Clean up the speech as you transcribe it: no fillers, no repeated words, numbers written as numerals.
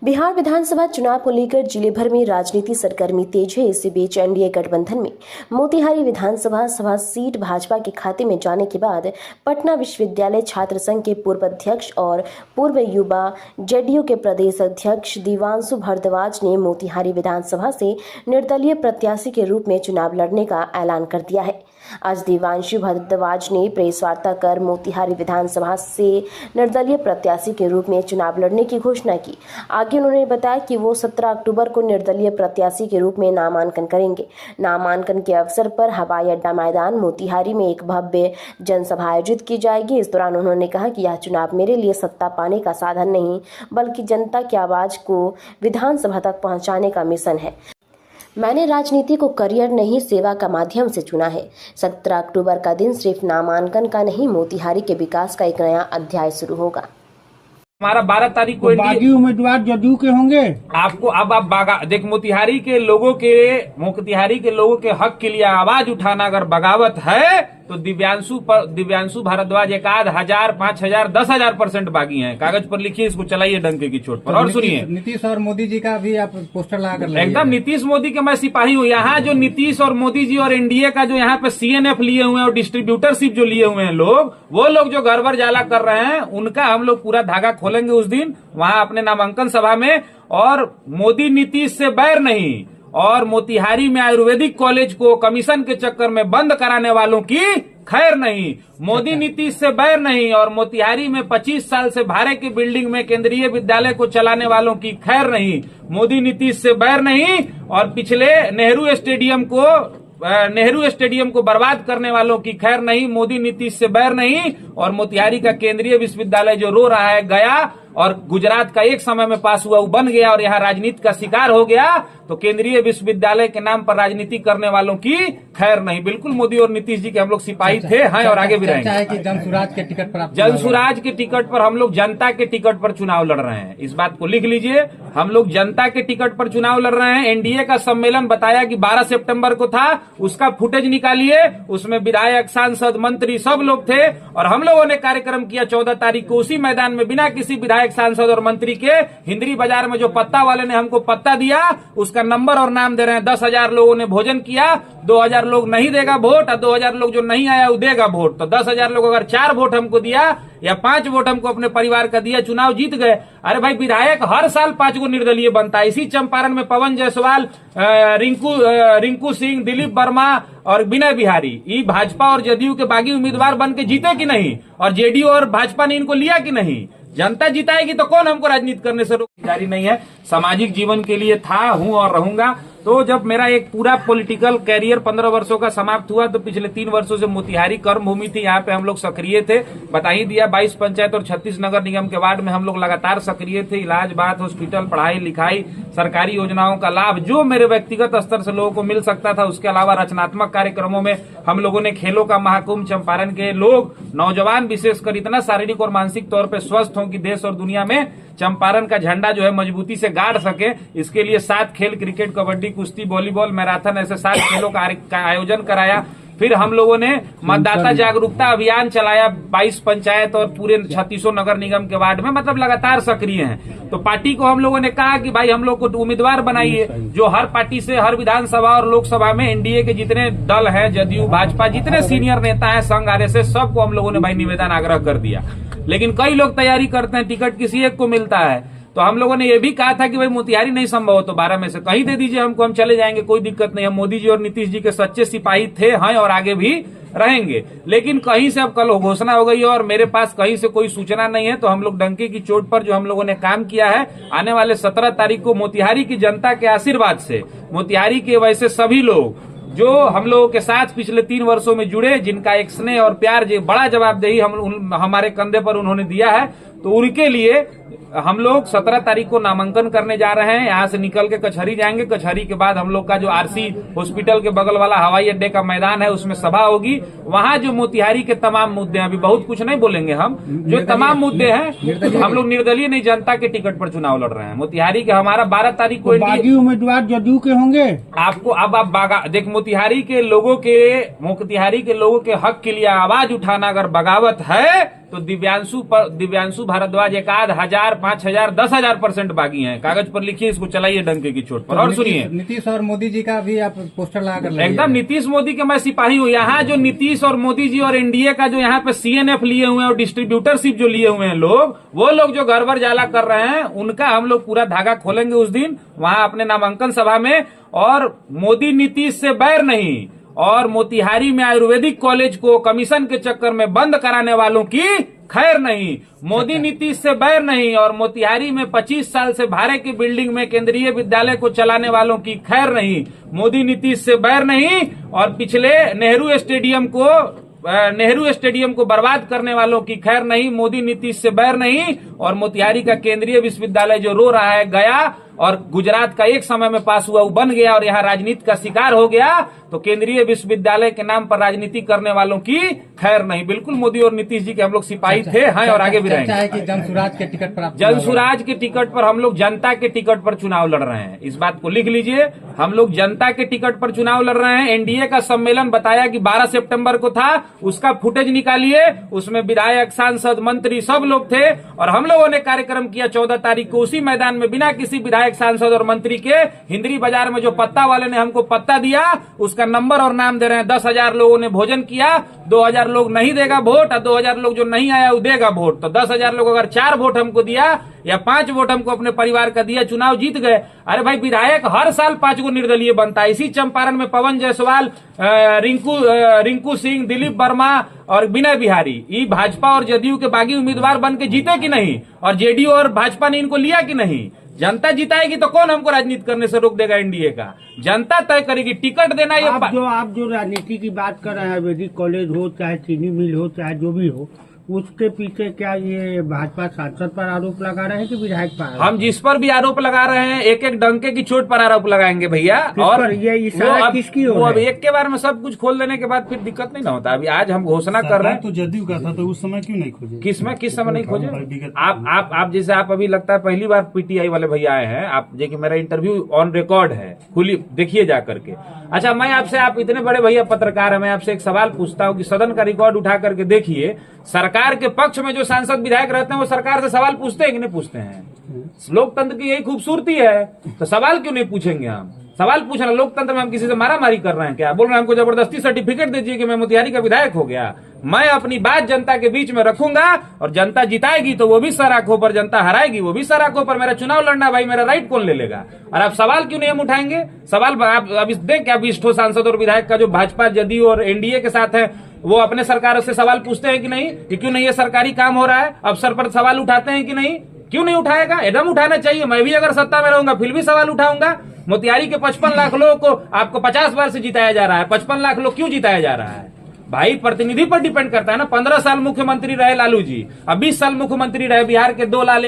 बिहार विधानसभा चुनाव को लेकर जिले भर में राजनीति सरगर्मी तेज है। इसी बीच एनडीए गठबंधन में मोतिहारी विधानसभा सभा सीट भाजपा के खाते में जाने के बाद पटना विश्वविद्यालय छात्र संघ के पूर्व अध्यक्ष और पूर्व युवा जेडीयू के प्रदेश अध्यक्ष दिव्यांशु भारद्वाज ने मोतिहारी विधानसभा से निर्दलीय प्रत्याशी के रूप में चुनाव लड़ने का ऐलान कर दिया है। आज दिव्यांशु भारद्वाज ने प्रेस वार्ता कर मोतिहारी विधानसभा से निर्दलीय प्रत्याशी के रूप में चुनाव लड़ने की घोषणा की। आगे उन्होंने बताया कि वो 17 अक्टूबर को निर्दलीय प्रत्याशी के रूप में नामांकन करेंगे। नामांकन के अवसर पर हवाई अड्डा मैदान मोतिहारी में एक भव्य जनसभा आयोजित की जाएगी। इस दौरान उन्होंने कहा कि यह चुनाव मेरे लिए सत्ता पाने का साधन नहीं, बल्कि जनता की आवाज को विधानसभा तक पहुंचाने का मिशन है। मैंने राजनीति को करियर नहीं, सेवा का माध्यम से चुना है। 17 अक्टूबर का दिन सिर्फ नामांकन का नहीं, मोतिहारी के विकास का एक नया अध्याय शुरू होगा। हमारा 12 तारीख को बागी उम्मीदवार जदयू के होंगे। आपको अब आप बागा देख मोतिहारी के लोगों के हक के लिए आवाज उठाना अगर बगावत है तो दिव्यांशु भारद्वाज 1000, 5000, 10,000% बागी हैं। कागज पर लिखिए, इसको चलाइए डंके की चोट पर। और सुनिए, नीतीश और मोदी जी का भी आप पोस्टर लगाकर एकदम नीतीश मोदी के मैं सिपाही हूँ। यहाँ जो नीतीश और मोदी जी और एनडीए का जो यहाँ पे सीएनएफ लिए हुए हैं और डिस्ट्रीब्यूटरशिप जो लिए हुए हैं वो लोग जो गड़बड़ जाला कर रहे हैं, उनका हम लोग पूरा धागा खोलेंगे उस दिन वहां अपने नामांकन सभा में। और मोदी नीतीश से बैर नहीं, और मोतिहारी में आयुर्वेदिक कॉलेज को कमीशन के चक्कर में बंद कराने वालों की खैर नहीं। मोदी नीतीश से बैर नहीं, और मोतिहारी में 25 साल से भाड़े की बिल्डिंग में केंद्रीय विद्यालय को चलाने वालों की खैर नहीं। मोदी नीतीश से बैर नहीं, और पिछले नेहरू स्टेडियम को बर्बाद करने वालों की खैर नहीं। मोदी नीतीश से बैर नहीं, और मोतिहारी का केंद्रीय विश्वविद्यालय जो रो रहा है गया, और गुजरात का एक समय में पास हुआ वो बन गया और यहाँ राजनीति का शिकार हो गया, तो केंद्रीय विश्वविद्यालय के नाम पर राजनीति करने वालों की खैर नहीं। बिल्कुल मोदी और नीतीश जी के हम लोग सिपाही थे, हैं और आगे भी रहेंगे। जनसुराज के टिकट पर जनसुराज के टिकट पर हम लोग जनता के टिकट पर चुनाव लड़ रहे हैं। इस बात को लिख लीजिए, हम लोग जनता के टिकट पर चुनाव लड़ रहे हैं। एनडीए का सम्मेलन बताया कि 12 सितंबर को था, उसका फुटेज निकालिए, उसमें विधायक, सांसद, मंत्री सब लोग थे। और हम लोगों ने कार्यक्रम किया 14 तारीख को उसी मैदान में, बिना किसी विधायक, सांसद और मंत्री के। हिंदरी बाजार में जो पत्ता वाले ने हमको पत्ता दिया, उसका नंबर और नाम दे रहे हैं। 10,000 लोगों ने भोजन किया, 2,000 लोग नहीं देगा वोट, और 2,000 लोग जो नहीं आया वो देगा वोट। तो 10,000 लोग अगर 4 वोट हमको दिया या 5 वोट हमको अपने परिवार का दिया, चुनाव जीत गए। अरे भाई, विधायक हर साल 5 गो निर्दलीय बनता है। इसी चंपारण में पवन जायसवाल, रिंकू सिंह, दिलीप वर्मा और विनय बिहारी, ये भाजपा और जदयू के बागी उम्मीदवार बन के जीते कि नहीं? और जेडीयू और भाजपा ने इनको लिया कि नहीं? जनता जिताएगी तो कौन हमको राजनीति करने से रोक? जारी नहीं है। सामाजिक जीवन के लिए था, हूं और रहूंगा। तो जब मेरा एक पूरा पॉलिटिकल कैरियर 15 वर्षों का समाप्त हुआ, तो पिछले 3 वर्षों से मोतिहारी कर्मभूमि थी, यहाँ पे हम लोग सक्रिय थे। बता ही दिया, 22 पंचायत और 36 नगर निगम के वार्ड में हम लोग लगातार सक्रिय थे। इलाज, बात, हॉस्पिटल, पढ़ाई लिखाई, सरकारी योजनाओं का लाभ जो मेरे व्यक्तिगत स्तर से लोगों को मिल सकता था, उसके अलावा रचनात्मक कार्यक्रमों में हम लोगों ने खेलों का महाकुंभ, चंपारण के लोग, नौजवान विशेषकर इतना शारीरिक और मानसिक तौर पर स्वस्थ हो कि देश और दुनिया में चंपारण का झंडा जो है मजबूती से गाड़ सके, इसके लिए 7 खेल, क्रिकेट, कबड्डी, कुश्ती, वॉलीबॉल, मैराथन, ऐसे 7 खेलों का आयोजन कराया। फिर हम लोगों ने मतदाता जागरूकता अभियान चलाया 22 पंचायत और पूरे 36 नगर निगम के वार्ड में, मतलब लगातार सक्रिय हैं। तो पार्टी को हम लोगों ने कहा कि भाई हम लोग को उम्मीदवार बनाइए, जो हर पार्टी से, हर विधानसभा और लोकसभा में एनडीए के जितने दल हैं, जदयू, भाजपा, जितने सीनियर नेता हैं, संघ, आरएसएस, सबको हम लोगों ने भाई निवेदन आग्रह कर दिया। लेकिन कई लोग तैयारी करते हैं, टिकट किसी एक को मिलता है। तो हम लोगों ने ये भी कहा था कि भाई मोतिहारी नहीं संभव हो तो 12 में से कहीं दे दीजिए हमको, हम चले जाएंगे, कोई दिक्कत नहीं। हम मोदी जी और नीतीश जी के सच्चे सिपाही थे, हैं और आगे भी रहेंगे। लेकिन कहीं से अब कल घोषणा हो गई है और मेरे पास कहीं से कोई सूचना नहीं है, तो हम लोग डंके की चोट पर जो हम लोगों ने काम किया है, आने वाले 17 तारीख को मोतिहारी की जनता के आशीर्वाद से, मोतिहारी के वैसे सभी लोग जो हम लोगों के साथ पिछले 3 वर्षों में जुड़े, जिनका एक स्नेह और प्यार, जो बड़ा जवाबदेही हमारे कंधे पर उन्होंने दिया है, तो उनके लिए हम लोग 17 तारीख को नामांकन करने जा रहे हैं। यहाँ से निकल के कचहरी जाएंगे। कचहरी के बाद हम लोग का जो आरसी हॉस्पिटल के बगल वाला हवाई अड्डे का मैदान है, उसमें सभा होगी। वहाँ जो मोतिहारी के तमाम मुद्दे हैं, अभी बहुत कुछ नहीं बोलेंगे हम, जो तमाम मुद्दे हैं, हम लोग निर्दलीय नहीं, जनता के टिकट पर चुनाव लड़ रहे हैं मोतिहारी के। हमारा 12 तारीख को बागी उम्मीदवार जदयू के होंगे। आपको अब आप देख, मोतिहारी के लोगों के हक के लिए आवाज उठाना अगर बगावत है तो दिव्यांशु भारद्वाज 1,000, 5,000, 10,000% बागी हैं। कागज पर लिखिए, इसको चलाइए डंके की चोट पर। और सुनिए, नीतीश और मोदी जी का भी आप पोस्टर लगा कर लगाइए। एकदम नीतीश मोदी के मैं सिपाही हूँ। यहाँ जो नीतीश और मोदी जी और एनडीए का जो यहाँ पे सीएनएफ लिए हुए हैं और डिस्ट्रीब्यूटरशिप जो लिए हुए हैं लोग, वो लोग जो गड़बड़ जाला कर रहे हैं, उनका हम लोग पूरा धागा खोलेंगे उस दिन वहां अपने नामांकन सभा में। और मोदी नीतीश से बैर नहीं, और मोतिहारी में आयुर्वेदिक कॉलेज को कमीशन के चक्कर में बंद कराने वालों की खैर नहीं। मोदी नीतीश से बैर नहीं, और मोतिहारी में 25 साल से भाड़े की बिल्डिंग में केंद्रीय विद्यालय को चलाने वालों की खैर नहीं। मोदी नीतीश से बैर नहीं, और पिछले नेहरू स्टेडियम को बर्बाद करने वालों की खैर नहीं। मोदी नीतीश से बैर नहीं, और मोतिहारी का केंद्रीय विश्वविद्यालय जो रो रहा है गया, और गुजरात का एक समय में पास हुआ वो बन गया और यहाँ राजनीति का शिकार हो गया, तो केंद्रीय विश्वविद्यालय के नाम पर राजनीति करने वालों की खैर नहीं। बिल्कुल मोदी और नीतीश जी के हम लोग सिपाही थे, हैं और आगे भी रहेंगे। कि जनसुराज के टिकट पर जनसुराज के टिकट पर हम लोग जनता के टिकट पर चुनाव लड़ रहे हैं, इस बात को लिख लीजिए। हम लोग जनता के टिकट पर चुनाव लड़ रहे हैं। एनडीए का सम्मेलन बताया कि 12 सितंबर को था, उसका फुटेज निकालिए, उसमें विधायक, सांसद, मंत्री सब लोग थे, और हम लोगों ने कार्यक्रम किया 14 तारीख को उसी मैदान में, बिना किसी विधायक, सांसद और मंत्री के। हिंदरी बाजार में जो पत्ता वाले ने हमको पत्ता दिया, उसका नंबर और नाम दे रहे हैं। 10,000 लोगों ने भोजन किया, 2,000 लोग नहीं देगा वोट, और 2,000 लोग जो नहीं आया वो देगा वोट। तो 10,000 लोग अगर 4 वोट हमको दिया या 5 वोट हमको अपने परिवार का दिया, चुनाव जीत गए। अरे भाई, विधायक हर साल 5 गो निर्दलीय बनता है। इसी चंपारण में पवन जायसवाल, रिंकू सिंह, दिलीप वर्मा और विनय बिहारी, ये भाजपा और जदयू के बागी उम्मीदवार बन के जीते कि नहीं, और जेडीयू और भाजपा ने इनको लिया कि नहीं। जनता जिताएगी तो कौन हमको राजनीति करने से रोक देगा? एनडीए का जनता तय करेगी। टिकट देना ये आप जो राजनीति की बात कर रहे हैं, आयुर्वेदिक कॉलेज हो, चाहे चीनी मिल हो, चाहे जो भी हो, उसके पीछे क्या ये भाजपा सांसद पर आरोप लगा रहे हैं कि विधायक पर? हम जिस पर भी आरोप लगा रहे हैं, एक एक डंके की चोट पर आरोप लगाएंगे भैया। और ये इशारा किसकी ओर है? अब एक के बारे में सब कुछ खोल देने के बाद फिर दिक्कत नहीं ना होता। अभी आज हम घोषणा कर रहे हैं, तो जदयू का था, तो उस समय क्यों नहीं खोजे? किस समय नहीं खोजे? आप जैसे आप अभी लगता है पहली बार पीटीआई वाले भैया आए हैं, आप देखिए मेरा इंटरव्यू ऑन रिकॉर्ड है, खुली देखिए जा करके। अच्छा, मैं आपसे, आप इतने बड़े भैया पत्रकार है, मैं आपसे एक सवाल पूछता हूँ कि सदन का रिकॉर्ड उठा करके देखिए, सरकार के पक्ष में जो सांसद विधायक रहते हैं वो सरकार से सवाल पूछते हैं कि नहीं पूछते हैं? लोकतंत्र की यही खूबसूरती है, तो सवाल क्यों नहीं पूछेंगे हम? सवाल पूछना। लोकतंत्र में हम किसी से मारामारी कर रहे हैं क्या? बोल रहे हैं हमको जबरदस्ती सर्टिफिकेट दीजिए कि मैं मोतिहारी का विधायक हो गया। मैं अपनी बात जनता के बीच में रखूंगा, और जनता जिताएगी तो वो भी सर आंखों पर, जनता हराएगी वो भी सर आंखों पर। मेरा चुनाव लड़ना भाई, मेरा राइट कौन ले लेगा? और आप सवाल क्यों नहीं हम उठाएंगे? सवाल आप अभी देख, क्या 20 सांसद और विधायक का जो भाजपा, जदयू और एनडीए के साथ है, वो अपने सरकार से सवाल पूछते हैं कि नहीं कि क्यों नहीं ये सरकारी काम हो रहा है? अफसर पर सवाल उठाते हैं कि नहीं? क्यों नहीं उठाएगा? एकदम उठाना चाहिए। मैं भी अगर सत्ता में रहूंगा फिर भी सवाल उठाऊंगा। मोतिहारी के 55 लाख लोगों को आपको 50 बार से जिताया जा रहा है। 55 लाख लोग क्यों जिताया जा रहा है भाई? प्रतिनिधि पर डिपेंड करता है ना। 15 साल मुख्यमंत्री रहे लालू जी, अब 20 साल मुख्यमंत्री रहे, बिहार के 2 लाल